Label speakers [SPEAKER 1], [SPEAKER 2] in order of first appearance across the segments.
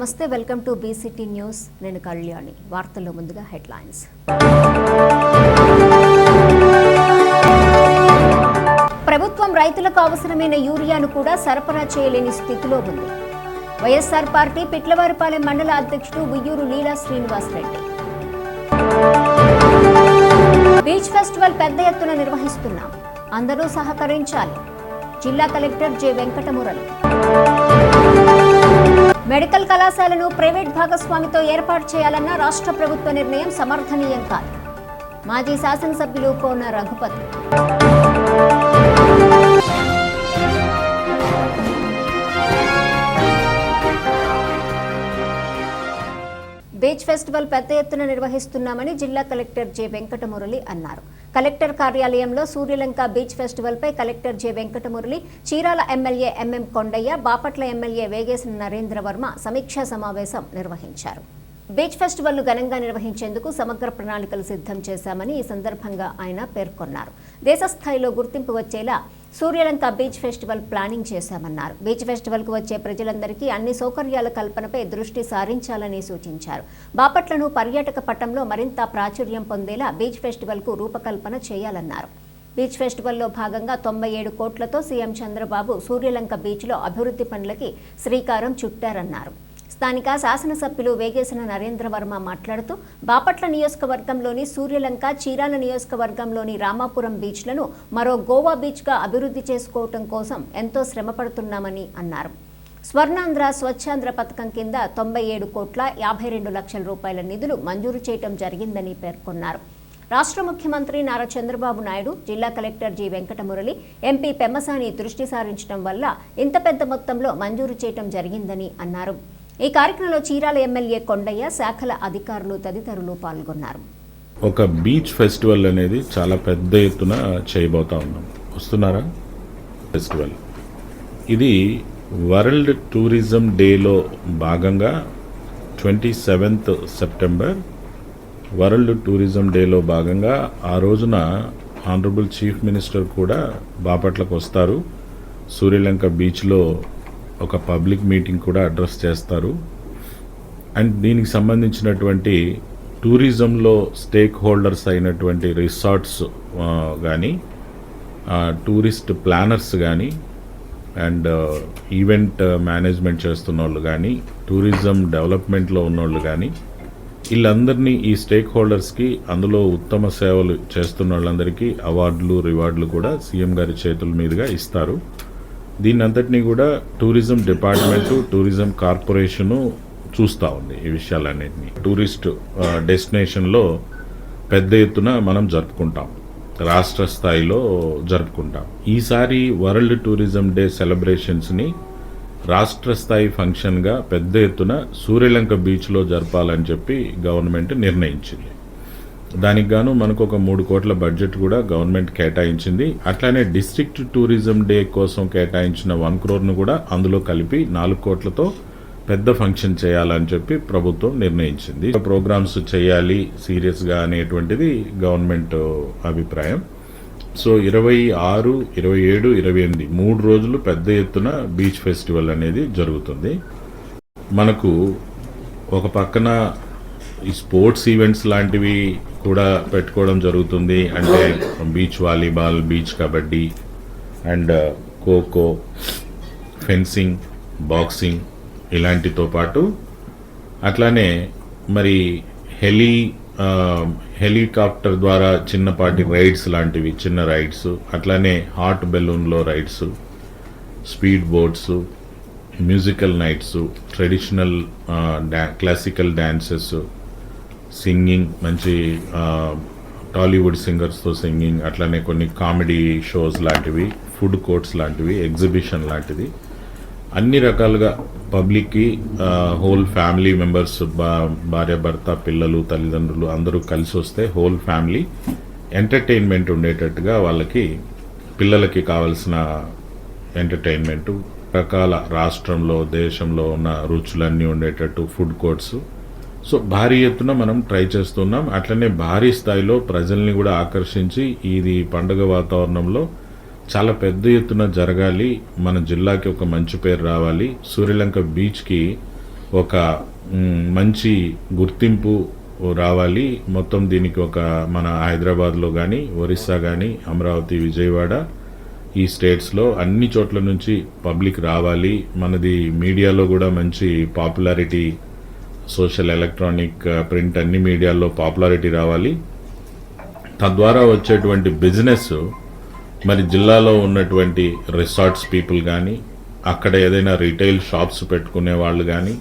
[SPEAKER 1] నమస్తే, welcome to BCT news. నేను కళ్యాణి. వార్తల్లో ముందుగా హెడ్లైన్స్. ప్రభుత్వం రైతులకు అవసరమైన యూరియాను కూడా సరఫరా చేయలేని స్థితిలో ఉంది. వైఎస్ఆర్ పార్టీ పిట్లవారిపాలెం మండల అధ్యక్షుడు ఉయ్యూరు లీలా శ్రీనివాసరెడ్డి. బీచ్ ఫెస్టివల్ పెద్ద ఎత్తున నిర్వహిస్తున్నాం, అందరూ సహకరించాలి. జిల్లా కలెక్టర్ జె వెంకటమురళి. మెడికల్ కళాశాలను ప్రైవేట్ భాగస్వామితో ఏర్పాటు చేయాలన్న రాష్ట్ర ప్రభుత్వ నిర్ణయం సమర్థనీయం కాదు. మాజీ శాసనసభ్యులు కోన రఘుపతి. బీచ్ ఫెస్టివల్ పెద్ద ఎత్తున నిర్వహిస్తున్నామని జిల్లా కలెక్టర్ జె వెంకటమురళి అన్నారు. కలెక్టర్ కార్యాలయంలో సూర్యలంక బీచ్ ఫెస్టివల్ పై collector J Venkatamurali, Chirala MLA MM Kondaiah, Bapatla MLA Vegesina Narendra Varma సమీక్షా సమావేశం నిర్వహించారు. బీచ్ ఫెస్టివల్ ను ఘనంగా నిర్వహించేందుకు సమగ్ర ప్రణాళికలు సిద్ధం చేశామని ఈ సందర్భంగా ఆయన పేర్కొన్నారు. దేశ స్థాయిలో గుర్తింపు వచ్చేలా సూర్యలంక బీచ్ ఫెస్టివల్ ప్లానింగ్ చేశామన్నారు. బీచ్ ఫెస్టివల్ కు వచ్చే ప్రజలందరికీ అన్ని సౌకర్యాల కల్పనపై దృష్టి సారించాలని సూచించారు. బాపట్లను పర్యాటక పట్టంలో మరింత ప్రాచుర్యం పొందేలా బీచ్ ఫెస్టివల్ కు రూపకల్పన చేయాలన్నారు. బీచ్ ఫెస్టివల్లో భాగంగా 97 కోట్లతో సీఎం చంద్రబాబు సూర్యలంక బీచ్లో అభివృద్ధి పనులకి శ్రీకారం చుట్టారన్నారు. స్థానిక శాసనసభ్యులు వేగేసిన నరేంద్ర వర్మ మాట్లాడుతూ బాపట్ల నియోజకవర్గంలోని సూర్యలంక, చీరాల నియోజకవర్గంలోని రామాపురం బీచ్లను మరో గోవా బీచ్గా అభివృద్ధి చేసుకోవటం కోసం ఎంతో శ్రమపడుతున్నామని అన్నారు. స్వర్ణాంధ్ర స్వచ్ఛాంధ్ర పథకం కింద 97 కోట్ల 52 లక్షల రూపాయల నిధులు మంజూరు చేయడం జరిగిందని పేర్కొన్నారు. రాష్ట్ర ముఖ్యమంత్రి నారా చంద్రబాబు నాయుడు, జిల్లా collector G Venkata Murali, MP Pemmasani దృష్టి సారించడం వల్ల ఇంత పెద్ద మొత్తంలో మంజూరు చేయడం జరిగిందని అన్నారు. ఈ కార్యక్రమంలో చీరాల ఎమ్మెల్యే కొండయ్య, శాఖల అధికారులు తదితరులు పాల్గొన్నారు.
[SPEAKER 2] ఒక బీచ్ ఫెస్టివల్ అనేది చాలా పెద్ద ఎత్తున చేయబోతా ఉన్నాం. వస్తున్నారా? ఫెస్టివల్ ఇది వరల్డ్ టూరిజం డేలో భాగంగా 27th సెప్టెంబర్ వరల్డ్ టూరిజం డేలో భాగంగా ఆ రోజున ఆనరబుల్ చీఫ్ మినిస్టర్ కూడా బాపట్లకు వస్తారు. సూర్యలంక బీచ్లో ఒక పబ్లిక్ మీటింగ్ కూడా అడ్రస్ చేస్తారు. అండ్ దీనికి సంబంధించినటువంటి టూరిజంలో స్టేక్ హోల్డర్స్ అయినటువంటి రిసార్ట్స్ కానీ, టూరిస్ట్ ప్లానర్స్ కానీ, అండ్ ఈవెంట్ మేనేజ్మెంట్ చేస్తున్న వాళ్ళు కానీ, టూరిజం డెవలప్మెంట్లో ఉన్నోళ్ళు కానీ, వీళ్ళందరినీ ఈ స్టేక్ హోల్డర్స్కి, అందులో ఉత్తమ సేవలు చేస్తున్న వాళ్ళందరికీ అవార్డులు, రివార్డులు కూడా సీఎం గారి చేతుల మీదుగా ఇస్తారు. దీన్నంతటినీ కూడా టూరిజం డిపార్ట్మెంటు, టూరిజం కార్పొరేషను చూస్తూ ఉంది. ఈ విషయాలన్నింటినీ టూరిస్ట్ డెస్టినేషన్లో పెద్ద ఎత్తున మనం జరుపుకుంటాం, రాష్ట్ర స్థాయిలో జరుపుకుంటాం. ఈసారి వరల్డ్ టూరిజం డే సెలబ్రేషన్స్ని రాష్ట్ర స్థాయి ఫంక్షన్గా పెద్ద ఎత్తున సూర్యలంక బీచ్లో జరపాలని చెప్పి గవర్నమెంట్ నిర్ణయించింది. దానికి గాను మనకు ఒక 3 కోట్ల బడ్జెట్ కూడా గవర్నమెంట్ కేటాయించింది. అట్లానే డిస్ట్రిక్ట్ టూరిజం డే కోసం కేటాయించిన 1 crore కూడా అందులో కలిపి 4 కోట్లతో పెద్ద ఫంక్షన్ చేయాలని చెప్పి ప్రభుత్వం నిర్ణయించింది. ప్రోగ్రామ్స్ చేయాలి సీరియస్గా అనేటువంటిది గవర్నమెంట్ అభిప్రాయం. సో 26, 27, 28 3 రోజులు పెద్ద ఎత్తున బీచ్ ఫెస్టివల్ అనేది జరుగుతుంది. మనకు ఒక పక్కన ఈ స్పోర్ట్స్ ఈవెంట్స్ లాంటివి కూడా పెట్టుకోవడం జరుగుతుంది. అంటే beach volleyball, beach kabaddi, and kho kho, fencing, boxing ఇలాంటితో పాటు అట్లానే మరి హెలికాప్టర్ ద్వారా చిన్నపాటి రైడ్స్ లాంటివి, చిన్న రైడ్స్, అట్లానే హాట్ బెలూన్లో rides, speed boats, musical nights, traditional classical dances, singing, మంచి టాలీవుడ్ సింగర్స్తో సింగింగ్, అట్లానే కొన్ని కామెడీ షోస్ లాంటివి, ఫుడ్ కోర్ట్స్ లాంటివి, ఎగ్జిబిషన్ లాంటిది, అన్ని రకాలుగా పబ్లిక్కి హోల్ ఫ్యామిలీ మెంబర్స్, భార్య, భర్త, పిల్లలు, తల్లిదండ్రులు అందరూ కలిసి వస్తే హోల్ ఫ్యామిలీ ఎంటర్టైన్మెంట్ ఉండేటట్టుగా వాళ్ళకి, పిల్లలకి కావాల్సిన ఎంటర్టైన్మెంటు, రకాల రాష్ట్రంలో, దేశంలో ఉన్న రుచులన్నీ ఉండేటట్టు ఫుడ్ కోర్ట్స్. సో భారీ ఎత్తున మనం ట్రై చేస్తున్నాం. అట్లనే భారీ స్థాయిలో ప్రజల్ని కూడా ఆకర్షించి ఇది పండుగ వాతావరణంలో చాలా పెద్ద ఎత్తున జరగాలి, మన జిల్లాకి ఒక మంచి పేరు రావాలి, సూర్యలంక బీచ్కి ఒక మంచి గుర్తింపు రావాలి. మొత్తం దీనికి ఒక మన హైదరాబాద్లో కానీ, ఒరిస్సా కానీ, అమరావతి, విజయవాడ ఈ స్టేట్స్లో అన్ని చోట్ల నుంచి పబ్లిక్ రావాలి. మనది మీడియాలో కూడా మంచి పాపులారిటీ, సోషల్, ఎలక్ట్రానిక్, ప్రింట్ అన్ని మీడియాల్లో పాపులారిటీ రావాలి. తద్వారా వచ్చేటువంటి బిజినెస్ మరి జిల్లాలో ఉన్నటువంటి రిసార్ట్స్ పీపుల్ కానీ, అక్కడ ఏదైనా రీటైల్ షాప్స్ పెట్టుకునే వాళ్ళు కానీ,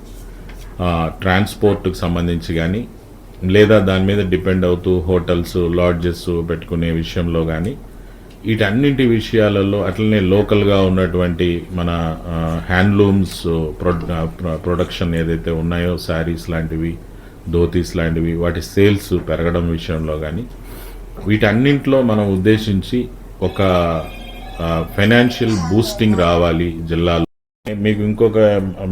[SPEAKER 2] ట్రాన్స్పోర్ట్కి సంబంధించి కానీ, లేదా దాని మీద డిపెండ్ అవుతూ హోటల్స్, లాడ్జెస్ పెట్టుకునే విషయంలో కానీ, వీటన్నింటి విషయాలలో అట్లనే లోకల్గా ఉన్నటువంటి మన హ్యాండ్లూమ్స్ ప్రొడక్షన్ ఏదైతే ఉన్నాయో, శారీస్ లాంటివి, ధోతీస్ లాంటివి, వాటి సేల్స్ పెరగడం విషయంలో కానీ, వీటన్నింటిలో మనం ఉద్దేశించి ఒక ఫైనాన్షియల్ బూస్టింగ్ రావాలి జిల్లాలో. మీకు ఇంకొక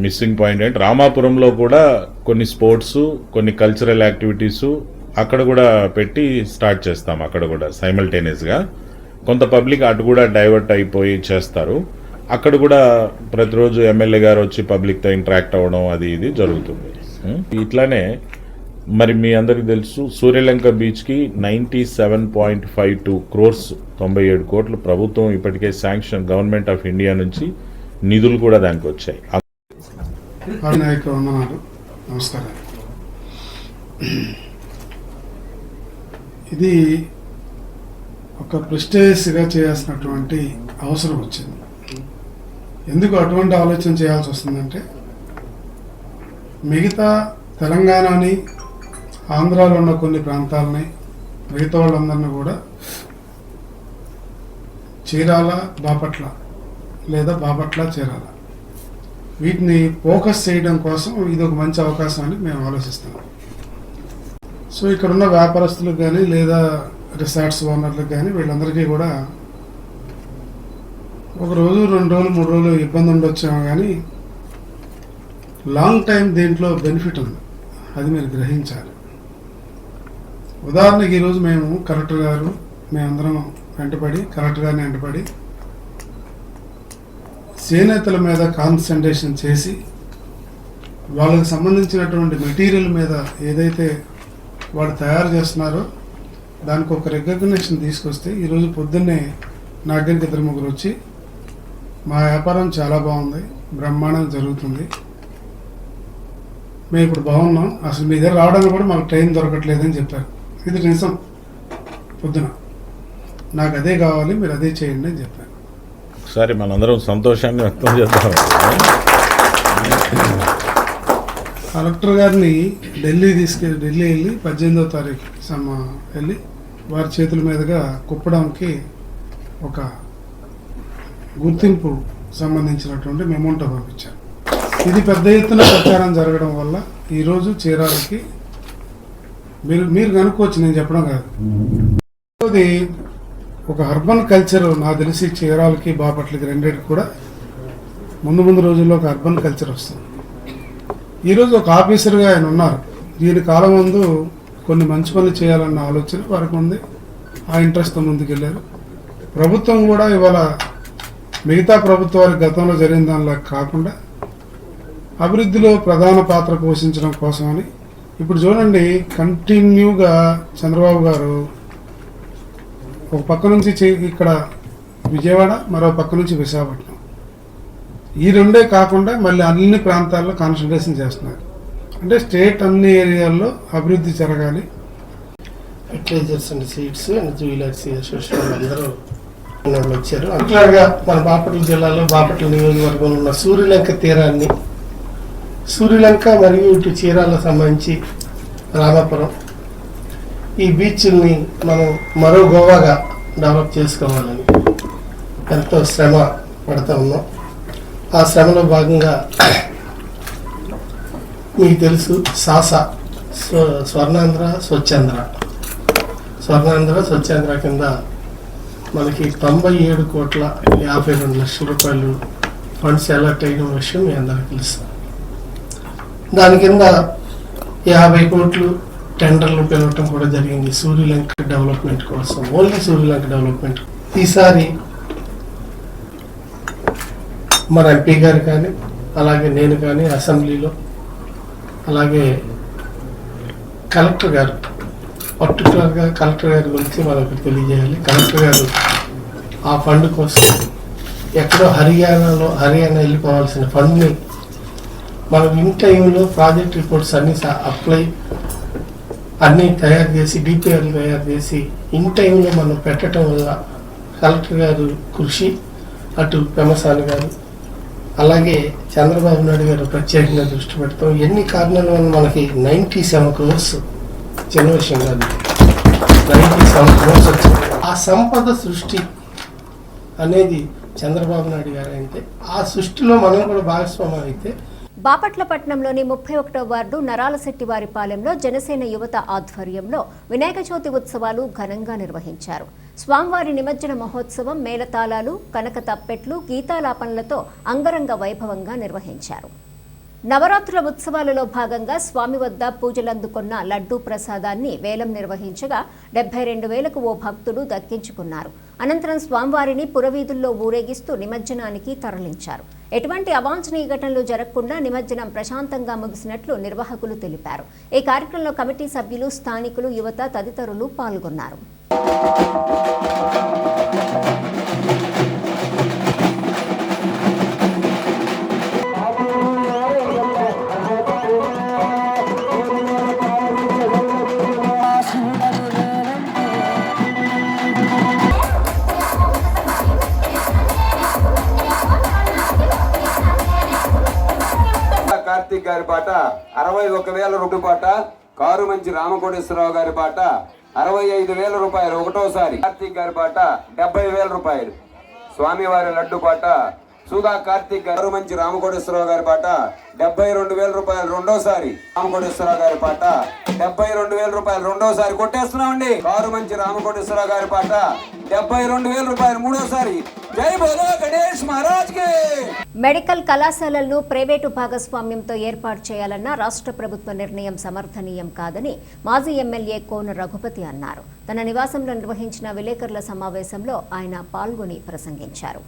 [SPEAKER 2] మిస్సింగ్ పాయింట్ ఏంటి, రామాపురంలో కూడా కొన్ని స్పోర్ట్స్, కొన్ని కల్చరల్ యాక్టివిటీస్ అక్కడ కూడా పెట్టి స్టార్ట్ చేస్తాం. అక్కడ కూడా సైమల్టేనియస్గా కొంత పబ్లిక్ అటు కూడా డైవర్ట్ అయిపోయి చేస్తారు. అక్కడ కూడా ప్రతిరోజు ఎమ్మెల్యే గారు వచ్చి పబ్లిక్తో ఇంటరాక్ట్ అవ్వడం అది ఇది జరుగుతుంది. ఇట్లానే మరి మీ అందరికీ తెలుసు, సూర్యలంక బీచ్కి 97.52 crores 97 కోట్లు ప్రభుత్వం ఇప్పటికే శాంక్షన్, గవర్నమెంట్ ఆఫ్ ఇండియా నుంచి నిధులు కూడా దానికి వచ్చాయి.
[SPEAKER 3] నమస్కారం. ఇది ఒక ప్రెస్టేజ్గా చేయాల్సినటువంటి అవసరం వచ్చింది. ఎందుకు అటువంటి ఆలోచన చేయాల్సి వస్తుందంటే, మిగతా తెలంగాణని, ఆంధ్రాలో ఉన్న కొన్ని ప్రాంతాలని, మిగతా వాళ్ళందరినీ కూడా చీరాల, బాపట్ల లేదా బాపట్ల, చీరాల వీటిని ఫోకస్ చేయడం కోసం ఇది ఒక మంచి అవకాశం అని మేము ఆలోచిస్తున్నాం. సో ఇక్కడ ఉన్న వ్యాపారస్తులకు కానీ, లేదా రిసార్ట్స్ ఓనర్లకు కానీ, వీళ్ళందరికీ కూడా ఒక రోజు, 2 రోజులు, 3 రోజులు ఇబ్బంది ఉండొచ్చాము, కానీ లాంగ్ టైం దీంట్లో బెనిఫిట్ ఉంది. అది మీరు గ్రహించాలి. ఉదాహరణకి ఈరోజు మేము కలెక్టర్ గారు, మేమందరం వెంటపడి, కలెక్టర్ గారిని వెంటపడి చేనేతల మీద కాన్సన్ట్రేషన్ చేసి, వాళ్ళకి సంబంధించినటువంటి మెటీరియల్ మీద ఏదైతే వాళ్ళు తయారు చేస్తున్నారో దానికి ఒక రికగ్నిషన్ తీసుకొస్తే, ఈరోజు పొద్దున్నే నా దగ్గరికి 2-3 వచ్చి, మా వ్యాపారం చాలా బాగుంది, బ్రహ్మాండం జరుగుతుంది, మేము ఇప్పుడు బాగున్నాం, అసలు మీ దగ్గర రావడానికి కూడా మాకు టైం దొరకట్లేదని చెప్పారు. ఇది నిజం. పొద్దున నాకు అదే కావాలి, మీరు అదే చేయండి అని చెప్పారు.
[SPEAKER 2] ఒకసారి మనందరం సంతోషాన్ని వ్యక్తం చేద్దాం.
[SPEAKER 3] కలెక్టర్ గారిని ఢిల్లీ వెళ్ళి 18వ తారీఖు వెళ్ళి వారి చేతుల మీదుగా కుప్పడానికి ఒక గుర్తింపు సంబంధించినటువంటి మెమోంటో పంపించారు. ఇది పెద్ద ఎత్తున ప్రచారం జరగడం వల్ల ఈరోజు చీరాలకి మీరు కనుక్కోవచ్చు, నేను చెప్పడం కాదు. అది ఒక అర్బన్ కల్చర్ నాకు తెలిసి చీరాలకి, బాపట్లకి రెండింటికి కూడా ముందు రోజుల్లో ఒక అర్బన్ కల్చర్ వస్తుంది. ఈరోజు ఒక ఆఫీసర్గా ఆయన ఉన్నారు. దీని కాలం ముందు కొన్ని మంచి పనులు చేయాలన్న ఆలోచన వారికి ఉంది. ఆ ఇంట్రెస్ట్తో ముందుకెళ్ళారు. ప్రభుత్వం కూడా ఇవాళ మిగతా ప్రభుత్వాలకు గతంలో జరిగిన దానిలా కాకుండా అభివృద్ధిలో ప్రధాన పాత్ర పోషించడం కోసమని ఇప్పుడు చూడండి, కంటిన్యూగా చంద్రబాబు గారు ఒక పక్క నుంచి ఇక్కడ విజయవాడ, మరో పక్క నుంచి విశాఖపట్నం, ఈ రెండే కాకుండా మళ్ళీ అన్ని ప్రాంతాల్లో కాన్సన్ట్రేషన్ చేస్తున్నారు. అంటే స్టేట్ అన్ని ఏరియాల్లో అభివృద్ధి జరగాలి.
[SPEAKER 4] Fertilizers and seeds and jewellers association అందరూ వచ్చారు. అట్లాగా మన బాపట్ల జిల్లాలో బాపట్ల నియోజకవర్గంలో ఉన్న సూర్యలంక తీరాన్ని, సూర్యలంక మరియు ఇటు చీరాల సంబంధించి రామాపురం, ఈ బీచ్ని మనం మరో గోవాగా డెవలప్ చేసుకోవాలని ఎంతో శ్రమ పడుతూ ఉన్నాం. ఆ శ్రమలో భాగంగా మీకు తెలుసు, సాసా స్వర్ణాంధ్ర స్వచ్ఛాంధ్ర కింద మనకి 97,52,00,000 రూపాయలు ఫండ్స్ అలాట్ అయిన విషయం మీ అందరికీ తెలుసు. దాని కింద 50 కోట్లు టెండర్లు పిలవటం కూడా జరిగింది సూర్యలంక డెవలప్మెంట్ కోసం, ఓన్లీ సూర్యలంక డెవలప్మెంట్. ఈసారి మన ఎంపీ గారు కానీ, అలాగే నేను కానీ అసెంబ్లీలో అలాగే కలెక్టర్ గారు, పర్టికులర్గా కలెక్టర్ గారి గురించి మనకు తెలియజేయాలి. కలెక్టర్ గారు ఆ ఫండ్ కోసం ఎక్కడో హర్యానా వెళ్ళిపోవాల్సిన ఫండ్ని మనం ఇన్ టైంలో ప్రాజెక్ట్ రిపోర్ట్స్ అన్నీ తయారు చేసి డిపిఆర్లు తయారు చేసి ఇన్ టైంలో మనం పెట్టడం వల్ల కలెక్టర్ గారు కృషి, అటు పెమసాని గారు అలాగే చంద్రబాబు నాయుడు గారు ప్రత్యేకంగా దృష్టి పెడతాం. ఎన్ని కారణాల వల్ల మనకి 97 crores చిన్న విషయం కాదు, 97 crores వచ్చింది. ఆ సంపద సృష్టి అనేది చంద్రబాబు నాయుడు గారు అయితే ఆ సృష్టిలో మనం కూడా భాగస్వామ్యం అయితే.
[SPEAKER 1] బాపట్ల పట్టణంలోని 31వ వార్డు నరాలశెట్టివారిపాలెంలో జనసేన యువత ఆధ్వర్యంలో వినాయక చవితి ఉత్సవాలు ఘనంగా నిర్వహించారు. స్వామివారి నిమజ్జన మహోత్సవం మేళతాళాలు, కనక తప్పెట్లు, గీతాలాపనలతో అంగరంగ వైభవంగా నిర్వహించారు. నవరాత్రుల ఉత్సవాలలో భాగంగా స్వామి వద్ద పూజలందుకున్న లడ్డూ ప్రసాదాన్ని వేలం నిర్వహించగా 72,000కు ఓ భక్తుడు దక్కించుకున్నారు. అనంతరం స్వామివారిని పురవీధుల్లో ఊరేగిస్తూ నిమజ్జనానికి తరలించారు. ఎటువంటి అవాంఛనీయ ఘటనలు జరగకుండా నిమజ్జనం ప్రశాంతంగా ముగిసినట్లు నిర్వాహకులు తెలిపారు. ఈ కార్యక్రమంలో కమిటీ సభ్యులు, స్థానికులు, యువత తదితరులు పాల్గొన్నారు.
[SPEAKER 5] కార్తీక్ గారి పాట 61,000 రూపాయల పాట, కారు మంచి రామకోటేశ్వరరావు గారి పాట 65,000 రూపాయలు ఒకటోసారి. కార్తీక్ గారి పాట 70,000 రూపాయలు. స్వామివారి లడ్డు పాట సుధా కార్తీక్ గారు మంచి రామకోటేశ్వరరావు గారి పాట 72,000 రూపాయలు రెండోసారి. రామకోటేశ్వరరావు గారి పాట 72,000 రూపాయలు రెండోసారి కొట్టేస్తున్నామండి. కారు మంచి రామకోటేశ్వరరావు గారి పాట 72,000 రూపాయలు మూడోసారి. జై బోలో గణేష్ మహారాజ్ కి.
[SPEAKER 1] మెడికల్ కళాశాలలను ప్రైవేటు భాగస్వామ్యంతో ఏర్పాటు చేయాలన్న రాష్ట్ర ప్రభుత్వ నిర్ణయం సమర్థనీయం కాదని మాజీ ఎమ్మెల్యే కోన రఘుపతి అన్నారు. తన నివాసంలో నిర్వహించిన విలేకరుల సమావేశంలో ఆయన పాల్గొని ప్రసంగించారు.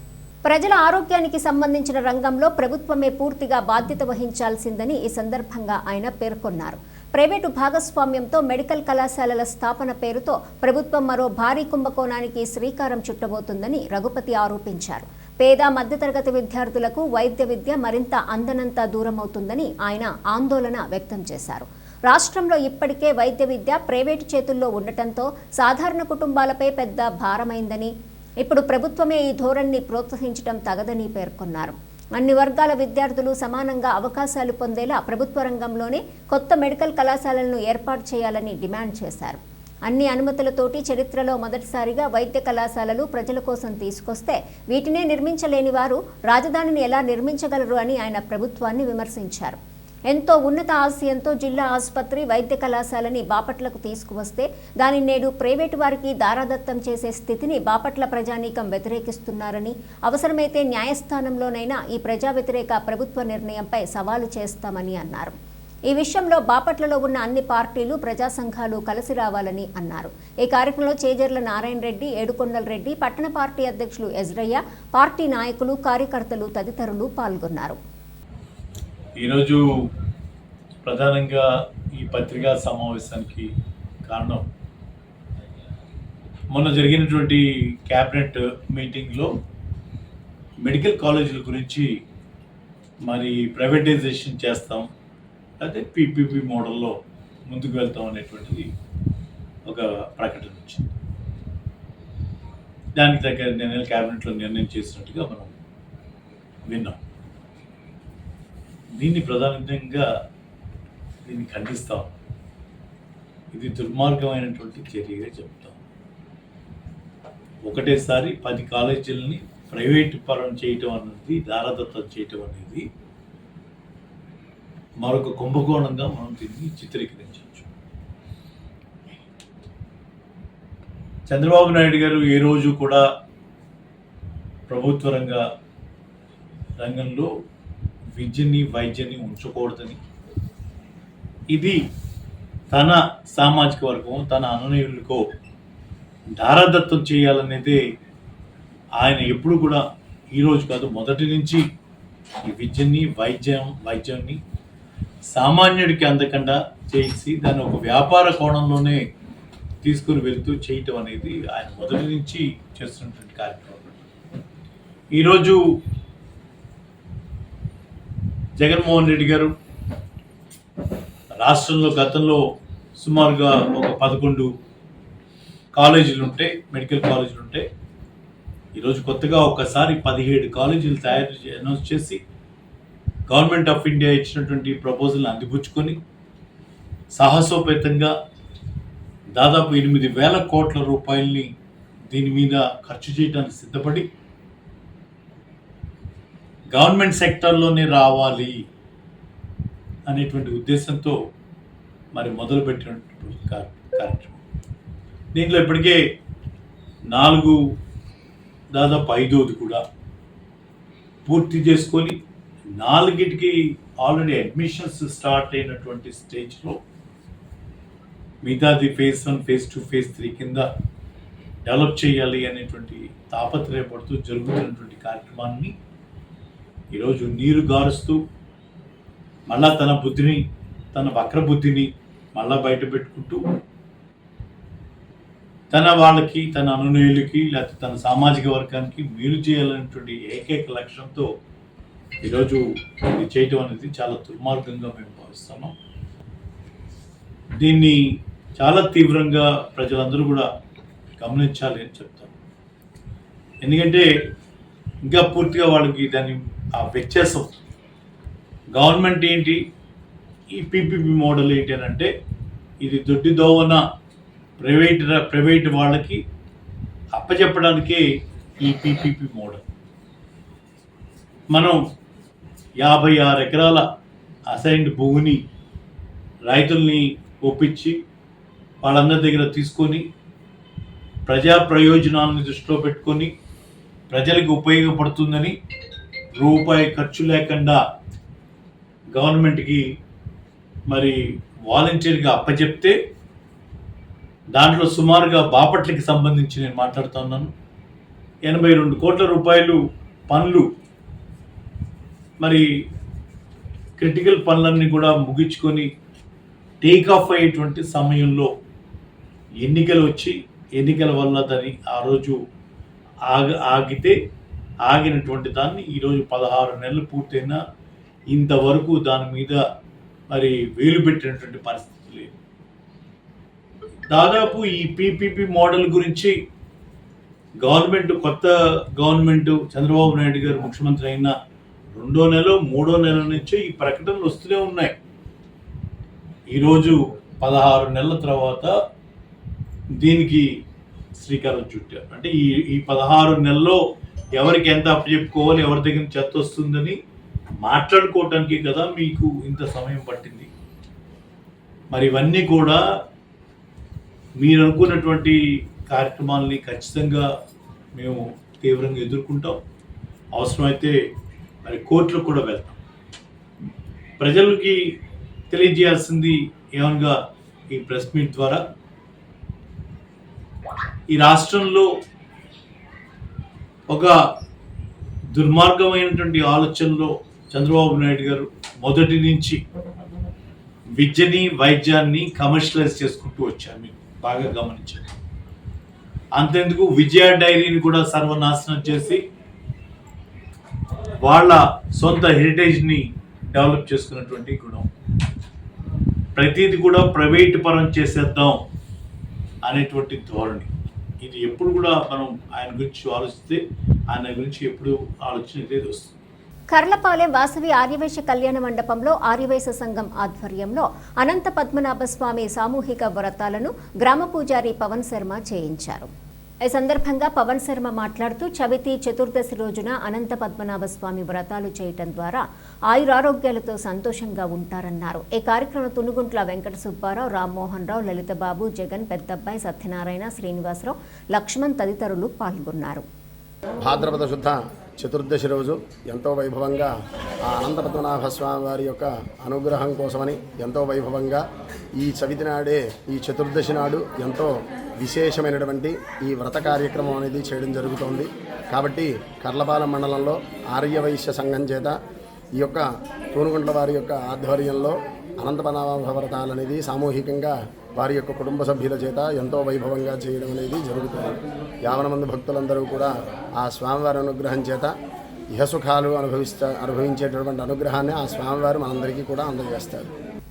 [SPEAKER 1] ప్రజల ఆరోగ్యానికి సంబంధించిన రంగంలో ప్రభుత్వమే పూర్తిగా బాధ్యత వహించాల్సిందని ఈ సందర్భంగా ఆయన పేర్కొన్నారు. ప్రైవేటు భాగస్వామ్యంతో మెడికల్ కళాశాలల స్థాపన పేరుతో ప్రభుత్వం మరో భారీ కుంభకోణానికి శ్రీకారం చుట్టబోతుందని రఘుపతి ఆరోపించారు. పేద మధ్యతరగతి విద్యార్థులకు వైద్య విద్య మరింత అందనంత దూరమవుతుందని ఆయన ఆందోళన వ్యక్తం చేశారు. రాష్ట్రంలో ఇప్పటికే వైద్య విద్య ప్రైవేటు చేతుల్లో ఉండటంతో సాధారణ కుటుంబాలపై పెద్ద భారమైందని, ఇప్పుడు ప్రభుత్వమే ఈ ధోరణిని ప్రోత్సహించడం తగదని పేర్కొన్నారు. అన్ని వర్గాల విద్యార్థులు సమానంగా అవకాశాలు పొందేలా ప్రభుత్వ రంగంలోనే కొత్త మెడికల్ కళాశాలలను ఏర్పాటు చేయాలని డిమాండ్ చేశారు. అన్ని అనుమతులతోటి చరిత్రలో మొదటిసారిగా వైద్య కళాశాలలు ప్రజల కోసం తీసుకొస్తే వీటినే నిర్మించలేని వారు రాజధానిని ఎలా నిర్మించగలరు అని ఆయన ప్రభుత్వాన్ని విమర్శించారు. ఎంతో ఉన్నత ఆశయంతో జిల్లా ఆసుపత్రి వైద్య కళాశాలని బాపట్లకు తీసుకువస్తే దానిని నేడు ప్రైవేటు వారికి దారాదత్తం చేసే స్థితిని బాపట్ల ప్రజానీకం వ్యతిరేకిస్తున్నారని, అవసరమైతే న్యాయస్థానంలోనైనా ఈ ప్రజా వ్యతిరేక ప్రభుత్వ నిర్ణయంపై సవాలు చేస్తామని అన్నారు. ఈ విషయంలో బాపట్లలో ఉన్న అన్ని పార్టీలు, ప్రజా సంఘాలు కలిసి రావాలని అన్నారు. ఈ కార్యక్రమంలో చేజర్ల నారాయణ రెడ్డి, ఏడుకొండల రెడ్డి, పట్టణ పార్టీ అధ్యక్షులు ఎజ్రయ్య, పార్టీ నాయకులు, కార్యకర్తలు తదితరులు పాల్గొన్నారు.
[SPEAKER 6] ఈరోజు ప్రధానంగా ఈ పత్రికా సమావేశానికి కారణం మొన్న జరిగినటువంటి క్యాబినెట్ మీటింగ్లో మెడికల్ కాలేజీల గురించి మరి ప్రైవేటైజేషన్ చేస్తాం, అదే పీపీపీ మోడల్లో ముందుకు వెళ్తాం అనేటువంటిది ఒక ప్రకటన వచ్చింది. దానికి దగ్గర నిర్ణయం క్యాబినెట్లో నిర్ణయం చేసినట్టుగా మనం విన్నాం. దీన్ని ప్రధానంగా దీన్ని ఖండిస్తాం. ఇది దుర్మార్గమైనటువంటి చర్యగా చెప్తాం. ఒకటేసారి 10 కాలేజీలని ప్రైవేటు పరం చేయటం అనేది, దారాదత్తం చేయటం అనేది మరొక కుంభకోణంగా మనం దీన్ని చిత్రీకరించవచ్చు. చంద్రబాబు నాయుడు గారు ఏ రోజు కూడా ప్రభుత్వ రంగంలో విద్యని, వైద్యాన్ని ఉంచకూడదని, ఇది తన సామాజిక వర్గం, తన అనునయులకో దారాదత్తం చేయాలనేదే ఆయన ఎప్పుడు కూడా, ఈరోజు కాదు మొదటి నుంచి ఈ విద్యని, వైద్యాన్ని సామాన్యుడికి అందకుండా చేసి దాన్ని ఒక వ్యాపార కోణంలోనే తీసుకుని వెళ్తూ చేయటం అనేది ఆయన మొదటి నుంచి చేస్తున్నటువంటి కార్యక్రమం. ఈరోజు జగన్మోహన్ రెడ్డి గారు రాష్ట్రంలో గతంలో సుమారుగా ఒక 11 కాలేజీలు ఉంటే, మెడికల్ కాలేజీలు ఉంటే, ఈరోజు కొత్తగా ఒకసారి 17 కాలేజీలు అనౌన్స్ చేసి గవర్నమెంట్ ఆఫ్ ఇండియా ఇచ్చినటువంటి ప్రపోజల్ని అందిపుచ్చుకొని సాహసోపేతంగా దాదాపు 8,000 కోట్ల రూపాయలని దీని మీద ఖర్చు చేయడానికి సిద్ధపడి గవర్నమెంట్ సెక్టర్లోనే రావాలి అనేటువంటి ఉద్దేశంతో మరి మొదలుపెట్టినటువంటి కార్యక్రమం. దీంట్లో ఇప్పటికే 4 దాదాపు 5వది కూడా పూర్తి చేసుకొని 4కి ఆల్రెడీ అడ్మిషన్స్ స్టార్ట్ అయినటువంటి స్టేజ్లో మిగతాది phase 1, phase 2, phase 3 కింద డెవలప్ చేయాలి అనేటువంటి తాపత్రయపడుతూ జరుగుతున్నటువంటి కార్యక్రమాన్ని ఈరోజు నీరు గారుస్తూ మళ్ళా తన వక్ర బుద్ధిని మళ్ళా బయట పెట్టుకుంటూ తన అనునయులకి లేకపోతే తన సామాజిక వర్గానికి మేలు చేయాలనేటువంటి ఏకైక లక్ష్యంతో ఈరోజు ఇది చేయటం అనేది చాలా దుర్మార్గంగా మేము భావిస్తున్నాం. దీన్ని చాలా తీవ్రంగా ప్రజలందరూ కూడా గమనించాలి అని చెప్తాను. ఎందుకంటే ఇంకా పూర్తిగా వాళ్ళకి దాని ఆ వ్యత్యాసం గవర్నమెంట్ ఏంటి, ఈ పీపీపీ మోడల్ ఏంటి అని అంటే ఇది దొడ్డి దోవన ప్రైవేట్ వాళ్ళకి అప్పచెప్పడానికే ఈ పీపీపీ మోడల్. మనం 56 ఎకరాల అసైన్డ్ భూమిని రైతుల్ని ఒప్పించి వాళ్ళందరి దగ్గర తీసుకొని ప్రజా ప్రయోజనాలను దృష్టిలో పెట్టుకొని ప్రజలకు ఉపయోగపడుతుందని రూపాయి ఖర్చు లేకుండా గవర్నమెంట్కి మరి వాలంటీర్గా అప్పచెప్తే దాంట్లో సుమారుగా బాపట్లకి సంబంధించి నేను మాట్లాడుతున్నాను 82 కోట్ల రూపాయలు పనులు, మరి క్రిటికల్ పనులన్నీ కూడా ముగించుకొని టేక్ ఆఫ్ అయ్యేటువంటి సమయంలో ఎన్నికలు వచ్చి ఎన్నికల వల్ల దాన్ని ఆ రోజు ఆగినటువంటి దాన్ని ఈరోజు 16 నెలలు పూర్తయినా ఇంతవరకు దాని మీద మరి వేలు పెట్టినటువంటి పరిస్థితి లేదు. దాదాపు ఈ పీపీపీ మోడల్ గురించి కొత్త గవర్నమెంట్ చంద్రబాబు నాయుడు గారు ముఖ్యమంత్రి అయిన 2వ నెల 3వ నెల నుంచి ఈ ప్రకటనలు వస్తూనే ఉన్నాయి. ఈరోజు 16 నెలల తర్వాత దీనికి శ్రీకారం చుట్టారు. అంటే ఈ 16 నెలల్లో ఎవరికి ఎంత అప్పచెప్పుకోవాలి, ఎవరి దగ్గర చెత్త వస్తుందని మాట్లాడుకోవటానికి కదా మీకు ఇంత సమయం పట్టింది. మరి ఇవన్నీ కూడా మీరు అనుకున్నటువంటి కార్యక్రమాలని ఖచ్చితంగా మేము తీవ్రంగా ఎదుర్కొంటాం. అవసరమైతే మరి కోర్టులకు కూడా వెళ్తాం. ప్రజలకి తెలియజేయాల్సింది ఏమనగా ఈ ప్రెస్ మీట్ ద్వారా ఈ రాష్ట్రంలో ఒక దుర్మార్గమైనటువంటి ఆలోచనలో చంద్రబాబు నాయుడు గారు మొదటి నుంచి విద్యని వైద్యాన్ని కమర్షియలైజ్ చేసుకుంటూ వచ్చారు. మీరు బాగా గమనించారు. అంతెందుకు విజయ డైరీని కూడా సర్వనాశనం చేసి వాళ్ళ సొంత హెరిటేజ్ని డెవలప్ చేసుకున్నటువంటి గుణం. ప్రతిది కూడా ప్రైవేట్ పరం చేసేద్దాం అనేటువంటి ధోరణి. ఇది ఎప్పుడు కూడా మనం ఆయన గురించి ఆలోచిస్తే ఆయన గురించి ఎప్పుడు ఆలోచన అనేది వస్తుంది.
[SPEAKER 1] కర్లపాలెం వాసవి ఆర్యవైశ్య కళ్యాణ మండపంలో ఆర్యవైశ్య సంఘం ఆధ్వర్యంలో అనంత పద్మనాభ స్వామి సామూహిక వ్రతాలను గ్రామ పూజారి పవన్ శర్మ చేయించారు. ఈ సందర్భంగా పవన్ శర్మ మాట్లాడుతూ చవితి చతుర్దశి రోజున అనంత పద్మనాభ స్వామి వ్రతాలు చేయటం ద్వారా ఆయురారోగ్యాలతో సంతోషంగా ఉంటారన్నారు. ఈ కార్యక్రమం తునుగుంట్ల వెంకట సుబ్బారావు, రామ్మోహన్ రావు, లలితబాబు, జగన్, పెద్దబ్బాయి, సత్యనారాయణ, శ్రీనివాసరావు, లక్ష్మణ్ తదితరులు పాల్గొన్నారు.
[SPEAKER 7] భాద్రపద శుద్ధ చతుర్దశి రోజు ఎంతో వైభవంగా ఆ అనంత పద్మనాభ స్వామి వారి యొక్క అనుగ్రహం కోసమని ఎంతో వైభవంగా ఈ చవితి నాడే ఈ చతుర్దశి నాడు ఎంతో విశేషమైనటువంటి ఈ వ్రత కార్యక్రమం అనేది చేయడం జరుగుతోంది. కాబట్టి కర్లపాలెం మండలంలో ఆర్యవైశ్య సంఘం చేత ఈ యొక్క తూనుగుంట్ల వారి యొక్క ఆధ్వర్యంలో అనంతపద్మనాభ వ్రతాలు అనేది సామూహికంగా వారి యొక్క కుటుంబ సభ్యుల చేత ఎంతో వైభవంగా చేయడం అనేది జరుగుతుంది. 50 మంది భక్తులందరూ కూడా ఆ స్వామివారి అనుగ్రహం చేత ఇహసుఖాలు అనుభవించేటటువంటి అనుగ్రహాన్ని ఆ స్వామివారు మనందరికీ కూడా అందజేస్తారు.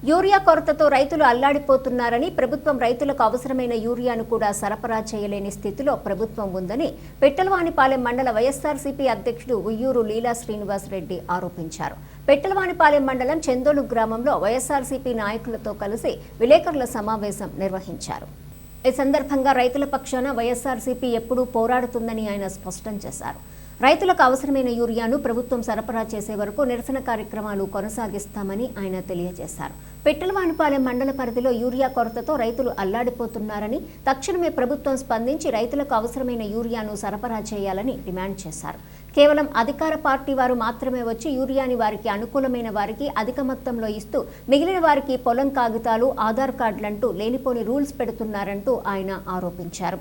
[SPEAKER 1] యూరియా కొరతతో రైతులు అల్లాడిపోతున్నారని, ప్రభుత్వం రైతులకు అవసరమైన యూరియాను కూడా సరఫరా చేయలేని స్థితిలో ప్రభుత్వం ఉందని పెట్టెలవానిపాలెం మండల వైఎస్ఆర్సీపీ అధ్యక్షుడు ఉయ్యూరు లీలా శ్రీనివాసరెడ్డి ఆరోపించారు. పెట్టెలవానిపాలెం మండలం చెందోలు గ్రామంలో వైఎస్ఆర్సీపీ నాయకులతో కలిసి విలేకరుల సమావేశం నిర్వహించారు. ఈ సందర్భంగా రైతుల పక్షాన వైఎస్ఆర్సీపీ ఎప్పుడూ పోరాడుతుందని ఆయన స్పష్టం చేశారు. రైతులకు అవసరమైన యూరియాను ప్రభుత్వం సరఫరా చేసే వరకు నిరసన కార్యక్రమాలు కొనసాగిస్తామని ఆయన తెలియజేశారు. పెట్టెలవానిపాలెం మండల పరిధిలో యూరియా కొరతతో రైతులు అల్లాడిపోతున్నారని, తక్షణమే ప్రభుత్వం స్పందించి రైతులకు అవసరమైన యూరియాను సరఫరా చేయాలని డిమాండ్ చేశారు. కేవలం అధికార పార్టీ వారు మాత్రమే వచ్చి యూరియాని వారికి అనుకూలమైన వారికి అధిక మొత్తంలో ఇస్తూ మిగిలిన వారికి పొలం కాగితాలు, ఆధార్ కార్డులంటూ లేనిపోని రూల్స్ పెడుతున్నారంటూ ఆయన ఆరోపించారు.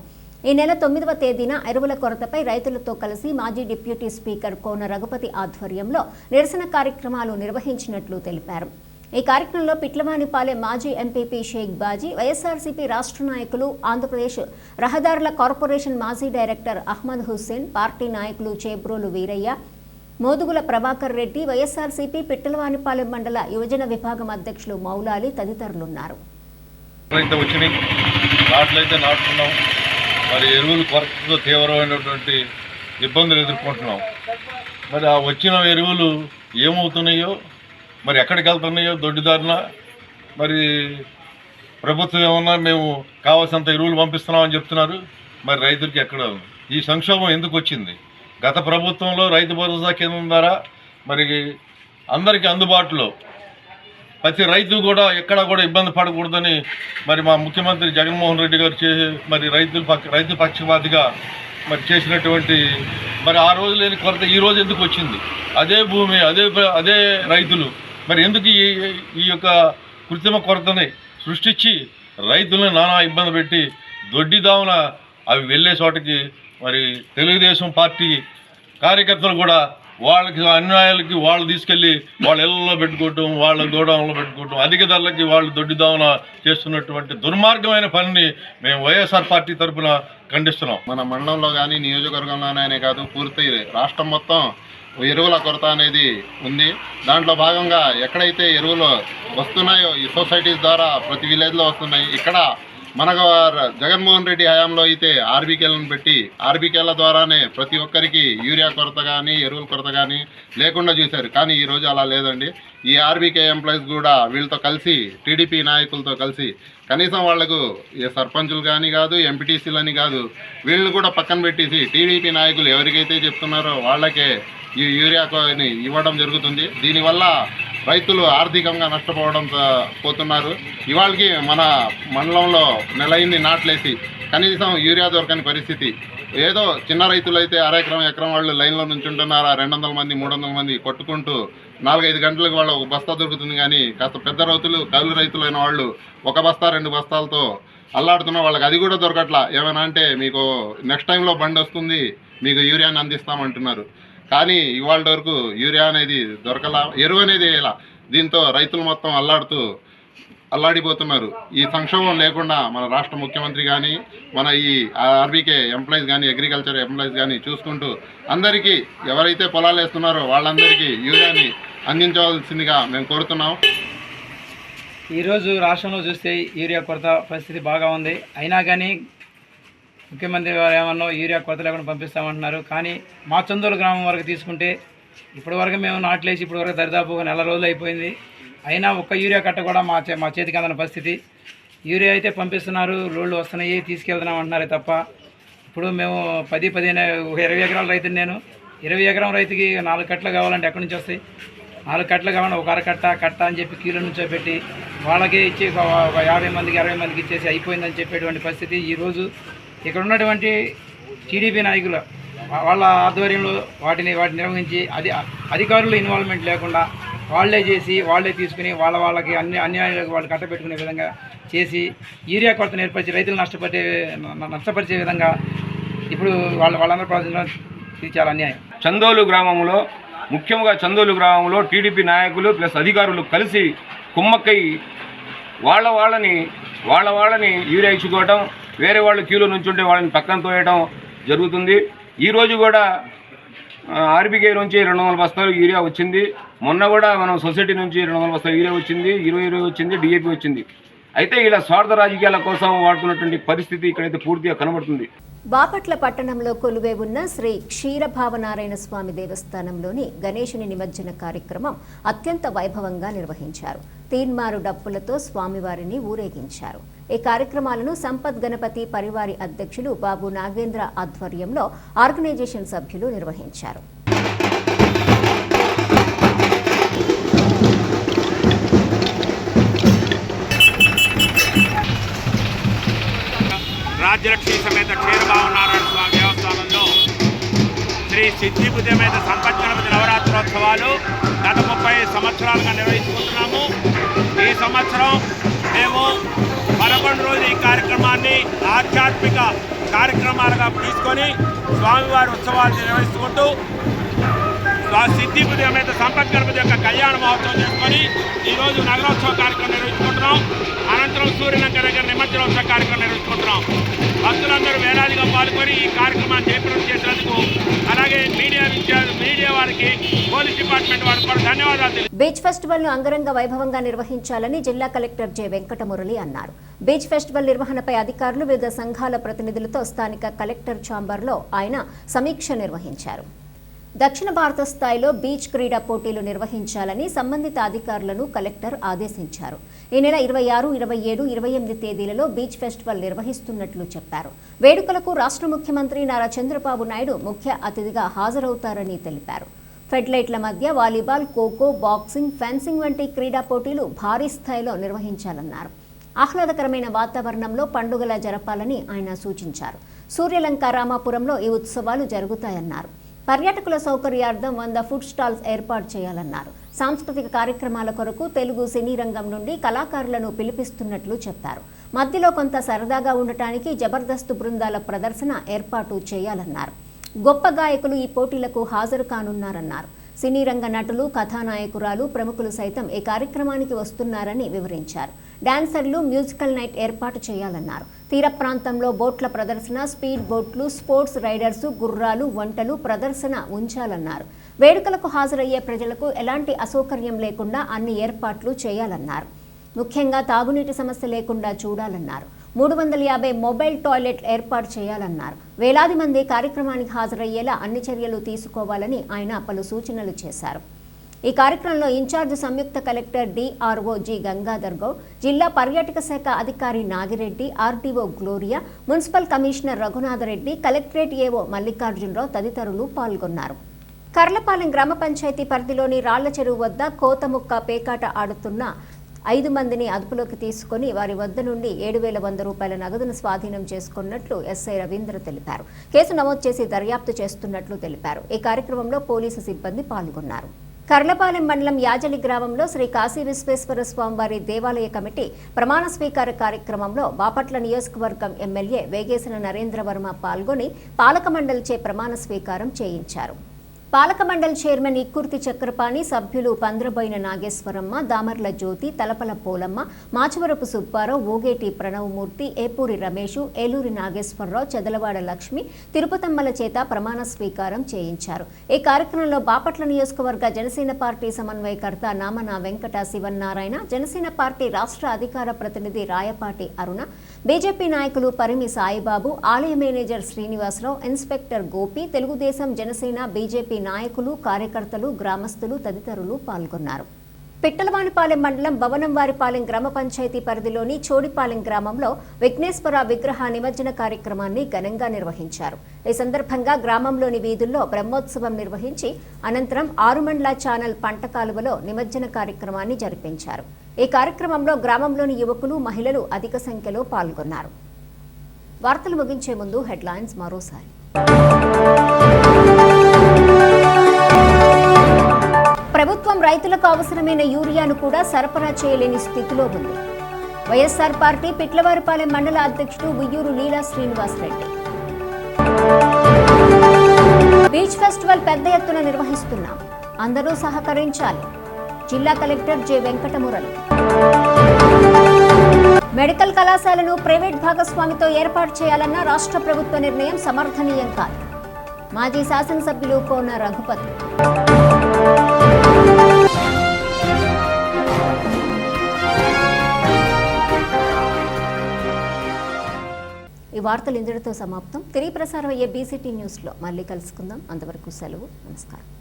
[SPEAKER 1] ఈ నెల 9వ తేదీన ఎరువుల కొరతపై రైతులతో కలిసి మాజీ డిప్యూటీ స్పీకర్ కోన రఘుపతి ఆధ్వర్యంలో నిరసన కార్యక్రమాలు నిర్వహించినట్లు తెలిపారు. ఈ కార్యక్రమంలో పిట్లవానిపాలెం మాజీ ఎంపీపీ షేక్ బాజీ, వైఎస్ఆర్సీపీ రాష్ట్ర నాయకులు, ఆంధ్రప్రదేశ్ రహదారుల కార్పొరేషన్ మాజీ డైరెక్టర్ అహ్మద్ హుస్సేన్, పార్టీ నాయకులు చేబ్రోలు వీరయ్య, మోదుగుల ప్రభాకర్ రెడ్డి, వైఎస్ఆర్సీపీ పిట్లవానిపాలెం మండల యువజన విభాగం అధ్యక్షులు మౌలాలి తదితరులున్నారు.
[SPEAKER 8] మరి ఎరువుల కొరతతో తీవ్రమైనటువంటి ఇబ్బందులు ఎదుర్కొంటున్నాం. మరి ఆ వచ్చిన ఎరువులు ఏమవుతున్నాయో, మరి ఎక్కడికి వెళ్తున్నాయో దొడ్డిదారిన, మరి ప్రభుత్వం ఏమన్నా మేము కావాల్సినంత ఎరువులు పంపిస్తున్నామని చెప్తున్నారు. మరి రైతులకి ఎక్కడ ఈ సంక్షోభం ఎందుకు వచ్చింది? గత ప్రభుత్వంలో రైతు భరోసా కేంద్రం ద్వారా మరి అందరికీ అందుబాటులో ప్రతి రైతు కూడా ఎక్కడా కూడా ఇబ్బంది పడకూడదని మరి మా ముఖ్యమంత్రి జగన్మోహన్ రెడ్డి గారు మరి రైతు పక్షపాతిగా మరి చేసినటువంటి మరి ఆ రోజు లేని కొరత ఈ రోజు ఎందుకు వచ్చింది? అదే భూమి, అదే రైతులు మరి ఎందుకు ఈ యొక్క కృత్రిమ కొరతని సృష్టించి రైతులను నానా ఇబ్బంది పెట్టి దొడ్డిదామున అవి వెళ్ళే చోటకి మరి తెలుగుదేశం పార్టీ కార్యకర్తలు కూడా వాళ్ళకి అన్యాయాలకి వాళ్ళు తీసుకెళ్ళి వాళ్ళ ఇళ్లలో పెట్టుకోవటం, వాళ్ళ గోడౌన్లో పెట్టుకోవటం, అధిక ధరలకి వాళ్ళు దొడ్డిదామున చేస్తున్నటువంటి దుర్మార్గమైన పనిని మేము వైఎస్ఆర్ పార్టీ తరఫున ఖండిస్తున్నాం.
[SPEAKER 9] మన మండలంలో కానీ నియోజకవర్గంలోనే కాదు, పూర్తి రాష్ట్రం మొత్తం ఎరువుల కొరత అనేది ఉంది. దాంట్లో భాగంగా ఎక్కడైతే ఎరువులు వస్తున్నాయో ఈ సొసైటీస్ ద్వారా ప్రతి విలేజ్లో వస్తున్నాయి. ఇక్కడ మన జగన్మోహన్ రెడ్డి హయాంలో అయితే ఆర్బీకేలను పెట్టి ఆర్బీకేల ద్వారానే ప్రతి ఒక్కరికి యూరియా కొరత కానీ ఎరువుల కొరత కానీ లేకుండా చూశారు. కానీ ఈరోజు అలా లేదండి. ఈ ఆర్బీకే ఎంప్లాయీస్ కూడా వీళ్ళతో కలిసి, టీడీపీ నాయకులతో కలిసి కనీసం వాళ్లకు సర్పంచులు కానీ కాదు, ఎంపీటీసీలని కాదు, వీళ్ళని కూడా పక్కన పెట్టేసి టీడీపీ నాయకులు ఎవరికైతే చెప్తున్నారో వాళ్ళకే ఈ యూరియాని ఇవ్వడం జరుగుతుంది. దీనివల్ల రైతులు ఆర్థికంగా పోతున్నారు. ఇవాళకి మన మండలంలో నెలైంది నాట్లేసి కనీసం యూరియా దొరకని పరిస్థితి. ఏదో చిన్న రైతులైతే ఎకరం వాళ్ళు లైన్లో నుంచుంటున్నారు. 200 మంది 300 మంది కొట్టుకుంటూ 4-5 గంటలకు వాళ్ళు ఒక బస్తా దొరుకుతుంది. కానీ కాస్త పెద్ద రైతులు, కౌలు రైతులైన వాళ్ళు 1 బస్తా 2 బస్తాలతో అల్లాడుతున్న వాళ్ళకి అది కూడా దొరకట్లా. ఏమైనా అంటే మీకు నెక్స్ట్ టైంలో బండి వస్తుంది, మీకు యూరియాని అందిస్తామంటున్నారు. కానీ ఇవాళ వరకు యూరియా అనేది దొరకలా, ఎరువు అనేది వేయాల. దీంతో రైతులు మొత్తం అల్లాడిపోతున్నారు. ఈ సంక్షోభం లేకుండా మన రాష్ట్ర ముఖ్యమంత్రి కానీ, మన ఈ ఆర్బీకే ఎంప్లాయీస్ కానీ, అగ్రికల్చర్ ఎంప్లాయీస్ కానీ చూసుకుంటూ అందరికీ ఎవరైతే పొలాలు వేస్తున్నారో వాళ్ళందరికీ యూరియాని అందించవలసిందిగా మేము కోరుతున్నాం.
[SPEAKER 10] ఈరోజు రాష్ట్రంలో చూస్తే యూరియా కొరత పరిస్థితి బాగా ఉంది. అయినా కానీ ముఖ్యమంత్రి గారు ఏమన్నా యూరియా కొరత లేకుండా పంపిస్తామంటున్నారు. కానీ మా చందోలు గ్రామం వరకు తీసుకుంటే ఇప్పటివరకు మేము నాట్లేసి ఇప్పటివరకు దరిదాపు 1 రోజులు అయిపోయింది. అయినా ఒక్క యూరియా కట్ట కూడా మా చేతికి అందని పరిస్థితి. యూరియా అయితే పంపిస్తున్నారు, లోడ్లు వస్తున్నాయి, తీసుకెళ్తున్నాం అంటున్నారే తప్ప ఇప్పుడు మేము 10-15 20 ఎకరాల రైతుని నేను. 20 ఎకరం రైతుకి 4 కట్టలు కావాలంటే ఎక్కడి నుంచి వస్తాయి? 4 కట్టలు కావాలంటే ఒక కట్ట అని చెప్పి కీలో నుంచో పెట్టి వాళ్ళకే ఇచ్చి ఒక 50 మందికి 60 మందికి ఇచ్చేసి అయిపోయిందని చెప్పేటువంటి పరిస్థితి. ఈరోజు ఇక్కడ ఉన్నటువంటి టీడీపీ నాయకులు వాళ్ళ ఆధ్వర్యంలో వాటిని నిర్వహించి అధికారులు ఇన్వాల్వ్మెంట్ లేకుండా వాళ్లే చేసి వాళ్లే తీసుకుని వాళ్ళకి అన్యాయాలకు వాళ్ళు కట్టబెట్టుకునే విధంగా చేసి యూరియా కొరతను ఏర్పరిచి రైతులు నష్టపరిచే విధంగా ఇప్పుడు వాళ్ళందరూ ప్రాజెక్టులో ఇది చాలా అన్యాయం.
[SPEAKER 11] చందోలు గ్రామంలో
[SPEAKER 5] ముఖ్యంగా చందోలు గ్రామంలో టీడీపీ నాయకులు ప్లస్ అధికారులు కలిసి కుమ్మక్కై వాళ్ళని యూరియా ఇచ్చుకోవడం, వేరే వాళ్ళు క్యూలో నుంచుంటే వాళ్ళని పక్కన తోయడం జరుగుతుంది. ఈరోజు కూడా ఆర్బీకే నుంచి 200 బస్తాలు యూరియా వచ్చింది. మొన్న కూడా మనం సొసైటీ నుంచి 200 బస్తాలు యూరియా వచ్చింది, 20 వచ్చింది, డిఏపి వచ్చింది. అయితే ఇలా స్వార్థ రాజకీయాల కోసం వాడుతున్నటువంటి పరిస్థితి ఇక్కడైతే పూర్తిగా కనబడుతుంది.
[SPEAKER 1] బాపట్ల పట్టణంలో కొలువై ఉన్న శ్రీ క్షీరభావనారాయణ స్వామి దేవస్థానంలోని గణేశుని నిమజ్జన కార్యక్రమం అత్యంత వైభవంగా నిర్వహించారు. తీన్మారు డప్పులతో స్వామివారిని ఊరేగించారు. ఈ కార్యక్రమాలను సంపత్ గణపతి పరివారి అధ్యక్షులు బాబు నాగేంద్ర ఆధ్వర్యంలో ఆర్గనైజేషన్ సభ్యులు నిర్వహించారు.
[SPEAKER 11] రాజ్యలక్ష్మి సమేత క్షీరభావనారాయణ స్వామి దేవస్థానంలో శ్రీ సిద్ధిబుద్ధమేత సంపత్ గణపతి నవరాత్రోత్సవాలు గత 30 సంవత్సరాలుగా నిర్వహించుకుంటున్నాము. ఈ సంవత్సరం మేము 11 రోజులు ఈ కార్యక్రమాన్ని ఆధ్యాత్మిక కార్యక్రమాలుగా తీసుకొని స్వామివారి ఉత్సవాలు నిర్వహించుకుంటూ సిద్ధిబుద్ధమేత సంపత్ గణపతి యొక్క కళ్యాణ మహోత్సవం చేసుకొని ఈరోజు నగరోత్సవ కార్యక్రమం నిర్వహించుకుంటున్నాం. అనంతరం సూర్యలంక దగ్గర నిమజ్జనోత్సవ కార్యక్రమం నిర్వహించుకుంటున్నాం. భక్తులందరూ వేలాదిగా పాల్గొని ఈ కార్యక్రమాన్ని జయప్రదం చేసినందుకు, అలాగే మీడియా వారికి, పోలీస్ డిపార్ట్మెంట్ వారికి కూడా ధన్యవాదాలు.
[SPEAKER 1] బీచ్ ఫెస్టివల్ ను అంగరంగ వైభవంగా నిర్వహించాలని జిల్లా కలెక్టర్ జె వెంకటమురళి అన్నారు. బీచ్ ఫెస్టివల్ నిర్వహణపై అధికారులు, వివిధ సంఘాల ప్రతినిధులతో స్థానిక కలెక్టర్ ఛాంబర్లో ఆయన సమీక్ష నిర్వహించారు. దక్షిణ భారత స్థాయిలో బీచ్ క్రీడా పోటీలు నిర్వహించాలని సంబంధిత అధికారులను కలెక్టర్ ఆదేశించారు. ఈ నెల 26, 27, 28 తేదీలలో బీచ్ ఫెస్టివల్ నిర్వహిస్తున్నట్లు చెప్పారు. వేడుకలకు రాష్ట్ర ముఖ్యమంత్రి నారా చంద్రబాబు నాయుడు ముఖ్య అతిథిగా హాజరవుతారని తెలిపారు. ఫెడ్లైట్ల మధ్య వాలీబాల్, ఖోఖో, బాక్సింగ్, ఫెన్సింగ్ వంటి క్రీడా పోటీలు భారీ స్థాయిలో నిర్వహించాలన్నారు. ఆహ్లాదకరమైన వాతావరణంలో పండుగలా జరపాలని ఆయన సూచించారు. సూర్యలంక రామాపురంలో ఈ ఉత్సవాలు జరుగుతాయన్నారు. పర్యాటకుల సౌకర్యార్థం 100 ఫుడ్ స్టాల్స్ ఏర్పాటు చేయాలన్నారు. సాంస్కృతిక కార్యక్రమాల కొరకు తెలుగు సినీ రంగం నుండి కళాకారులను పిలిపిస్తున్నట్లు చెప్పారు. మధ్యలో కొంత సరదాగా ఉండటానికి జబర్దస్త్ బృందాల ప్రదర్శన ఏర్పాటు చేయాలన్నారు. గొప్ప గాయకులు ఈ పోటీలకు హాజరు కానున్నారన్నారు. సినీ రంగ నటులు, కథానాయకురాలు, ప్రముఖులు సైతం ఈ కార్యక్రమానికి వస్తున్నారని వివరించారు. డాన్సర్లు, మ్యూజికల్ నైట్ ఏర్పాటు చేయాలన్నారు. తీర ప్రాంతంలో బోట్ల ప్రదర్శన, స్పీడ్ బోట్లు, స్పోర్ట్స్ రైడర్స్, గుర్రాలు, వంటలు ప్రదర్శన ఉంచాలన్నారు. వేడుకలకు హాజరయ్యే ప్రజలకు ఎలాంటి అసౌకర్యం లేకుండా అన్ని ఏర్పాట్లు చేయాలన్నారు. ముఖ్యంగా తాగునీటి సమస్య లేకుండా చూడాలన్నారు. 350 మొబైల్ టాయిలెట్ ఏర్పాటు చేయాలన్నారు. వేలాది మంది కార్యక్రమానికి హాజరయ్యేలా అన్ని చర్యలు తీసుకోవాలని ఆయన పలు సూచనలు చేశారు. ఈ కార్యక్రమంలో ఇన్ఛార్జ్ సంయుక్త collector DRO G Gangadhar Goud, జిల్లా పర్యాటక శాఖ అధికారి Nagireddy, RTO Gloria, municipal commissioner Raghunathareddy, collectorate AO Mallikarjunarao తదితరులు పాల్గొన్నారు. కర్లపాలెం గ్రామ పంచాయతీ పరిధిలోని రాళ్ల చెరువు వద్ద కోతముక్క పేకాట ఆడుతున్న 5 మందిని అదుపులోకి తీసుకుని వారి వద్ద నుండి 7,100 రూపాయల నగదును స్వాధీనం చేసుకున్నట్లు ఎస్ఐ రవీంద్ర తెలిపారు. కేసు నమోదు చేసి దర్యాప్తు చేస్తున్నట్లు తెలిపారు. ఈ కార్యక్రమంలో పోలీసు సిబ్బంది పాల్గొన్నారు. కర్లపాలెం మండలం యాజలి గ్రామంలో శ్రీ కాశీ విశ్వేశ్వర స్వామివారి దేవాలయ కమిటీ ప్రమాణ స్వీకార కార్యక్రమంలో బాపట్ల నియోజకవర్గం ఎమ్మెల్యే వేగేసిన నరేంద్రవర్మ పాల్గొని పాలక మండలిచే ప్రమాణ స్వీకారం చేయించారు. పాలక మండలి చైర్మన్ ఇక్కుర్తి చక్రపాణి, సభ్యులు పంద్రబోయిన నాగేశ్వరమ్మ, దామర్ల జ్యోతి, తలపల పోలమ్మ, మాచవరపు సుబ్బారావు, ఓగేటి ప్రణవమూర్తి, ఏపూరి రమేషు, ఏలూరి నాగేశ్వరరావు, చెదలవాడ లక్ష్మి, తిరుపతమ్మల చేత ప్రమాణ స్వీకారం చేయించారు. ఈ కార్యక్రమంలో బాపట్ల నియోజకవర్గ జనసేన పార్టీ సమన్వయకర్త నామన వెంకట శివన్నారాయణ, జనసేన పార్టీ రాష్ట్ర అధికార ప్రతినిధి రాయపాటి అరుణ, బీజేపీ నాయకులు పరిమి సాయిబాబు, ఆలయ manager Srinivasarao, inspector Gopi, Telugudesam, Janasena, BJP నాయకులు, కార్యకర్తలు, గ్రామస్తులు తదితరులు పాల్గొన్నారు. పిట్టలవానిపాలెం మండలం భవనంవారిపాలెం గ్రామ పంచాయతీ పరిధిలోని చోడిపాలెం గ్రామంలో విఘ్నేశ్వర విగ్రహ నిమజ్జన కార్యక్రమాన్ని ఘనంగా నిర్వహించారు. ఈ సందర్భంగా గ్రామంలోని వీధుల్లో బ్రహ్మోత్సవం నిర్వహించి అనంతరం 6 మండల ఛానల్ పంట కాలువలో నిమజ్జన కార్యక్రమాన్ని జరిపించారు. ఈ కార్యక్రమంలో గ్రామంలోని యువకులు, మహిళలు అధిక సంఖ్యలో పాల్గొన్నారు. వార్తలు ముగించే ముందు హెడ్లైన్స్ మరోసారి. ప్రభుత్వం రైతులకు అవసరమైన యూరియాను కూడా సరఫరా చేయలేని స్థితిలో ఉంది. వైఎస్ఆర్ పార్టీ పిట్లవారిపాలెం మండల అధ్యక్షుడు ఉయ్యూరు లీలా శ్రీనివాసరెడ్డి. బీచ్ ఫెస్టివల్ పెద్ద ఎత్తున నిర్వహిస్తున్నాం. అందరూ సహకరించాలి. జిల్లా కలెక్టర్ జె వెంకటమురళి. మెడికల్ కళాశాలను ప్రైవేట్ భాగస్వామితో ఏర్పాటు చేయాలన్న రాష్ట్ర ప్రభుత్వ నిర్ణయం సమర్థనీయం కాదు. మాజీ శాసనసభ్యులు కోన రఘుపతి. ఈ వార్తలు ఇందులో సమాప్తం. తిరిగి ప్రసారం అయ్యే బీసీటీ న్యూస్లో మళ్ళీ కలుసుకుందాం. అంతవరకు సెలవు. నమస్కారం.